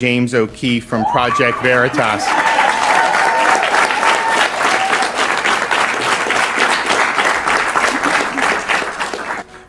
James O'Keefe from Project Veritas.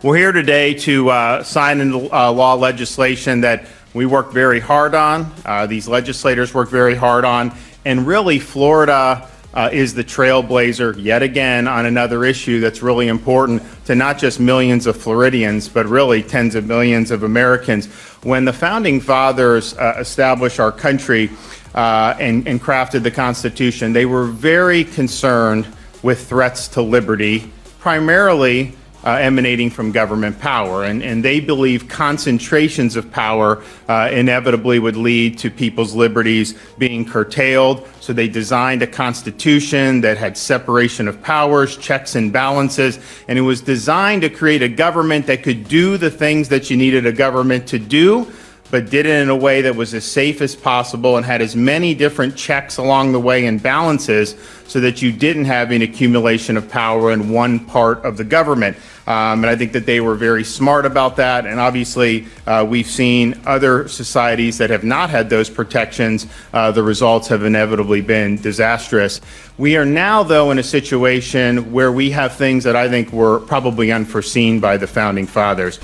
We're here today to sign into law legislation that we worked very hard on, these legislators worked very hard on, and really Florida is the trailblazer yet again on another issue that's really important to not just millions of Floridians, but really tens of millions of Americans. When the Founding Fathers established our country and crafted the Constitution, they were very concerned with threats to liberty, primarily emanating from government power. And they believe concentrations of power inevitably would lead to people's liberties being curtailed. So they designed a constitution that had separation of powers, checks and balances, and it was designed to create a government that could do the things that you needed a government to do, but did it in a way that was as safe as possible and had as many different checks along the way and balances so that you didn't have an accumulation of power in one part of the government. And I think that they were very smart about that. And obviously, we've seen other societies that have not had those protections. The results have inevitably been disastrous. We are now, though, in a situation where we have things that I think were probably unforeseen by the Founding Fathers.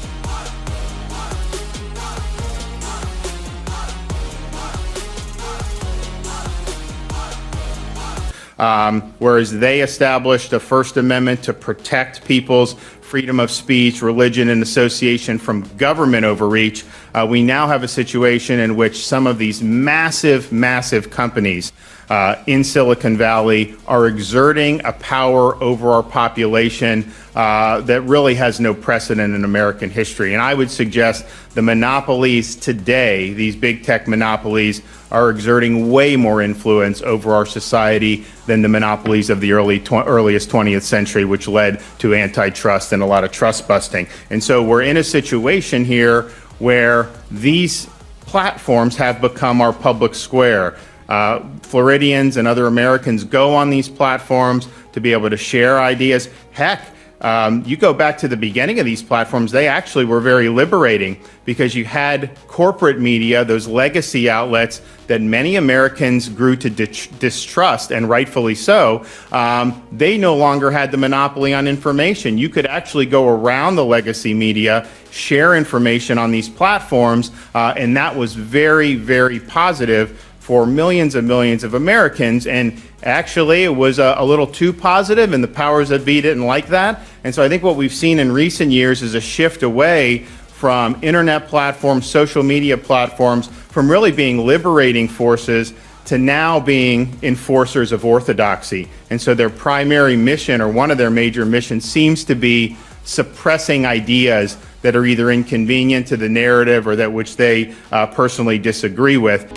Whereas they established a First Amendment to protect people's freedom of speech, religion, and association from government overreach, we now have a situation in which some of these massive companies in Silicon Valley are exerting a power over our population that really has no precedent in American history. And I would suggest the monopolies today, these big tech monopolies, are exerting way more influence over our society than the monopolies of the earliest 20th century, which led to antitrust and a lot of trust busting. And so we're in a situation here where these platforms have become our public square. Floridians and other Americans go on these platforms to be able to share ideas. Heck, you go back to the beginning of these platforms, they actually were very liberating because you had corporate media, those legacy outlets that many Americans grew to distrust, and rightfully so. They no longer had the monopoly on information. You could actually go around the legacy media, share information on these platforms, and that was very positive for millions and millions of Americans. And actually, it was a little too positive, and the powers that be didn't like that. And so I think what we've seen in recent years is a shift away from internet platforms, social media platforms, from really being liberating forces to now being enforcers of orthodoxy. And so their primary mission, or one of their major missions, seems to be suppressing ideas that are either inconvenient to the narrative or that which they personally disagree with.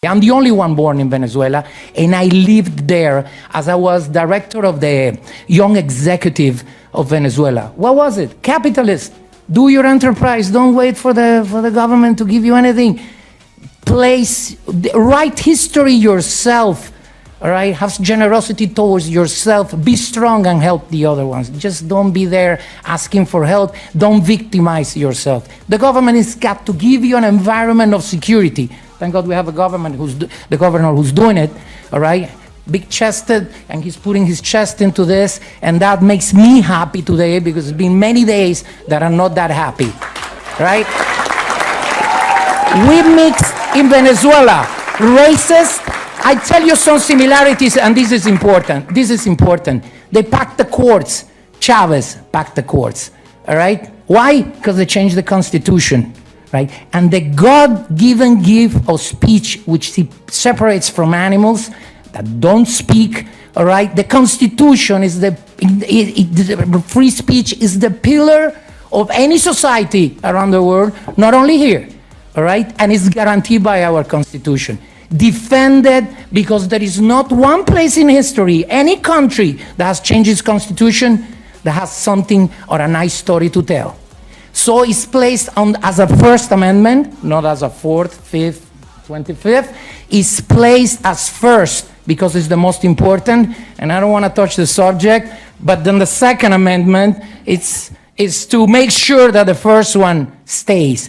I'm the only one born in Venezuela, and I lived there as I was director of the Young Executive of Venezuela. What was it? Capitalist. Do your enterprise. Don't wait for the government to give you anything. Write history yourself. All right? Have generosity towards yourself. Be strong and help the other ones. Just don't be there asking for help. Don't victimize yourself. The government has got to give you an environment of security. Thank God we have a government the governor who's doing it, all right? Big-chested, and he's putting his chest into this, and that makes me happy today because it's been many days that I'm not that happy, right? We mixed in Venezuela racist. I tell you some similarities, and this is important. This is important. They packed the courts. Chavez packed the courts, all right? Why? Because they changed the Constitution. Right? And the God-given gift of speech, which he separates from animals that don't speak, all right? The Constitution is the free speech is the pillar of any society around the world, not only here, all right? And it's guaranteed by our Constitution. Defended because there is not one place in history, any country that has changed its Constitution that has something or a nice story to tell. So it's placed as a First Amendment, not as a 4th, 5th, 25th. It's placed as first because it's the most important, and I don't want to touch the subject. But then the second amendment, it's to make sure that the first one stays.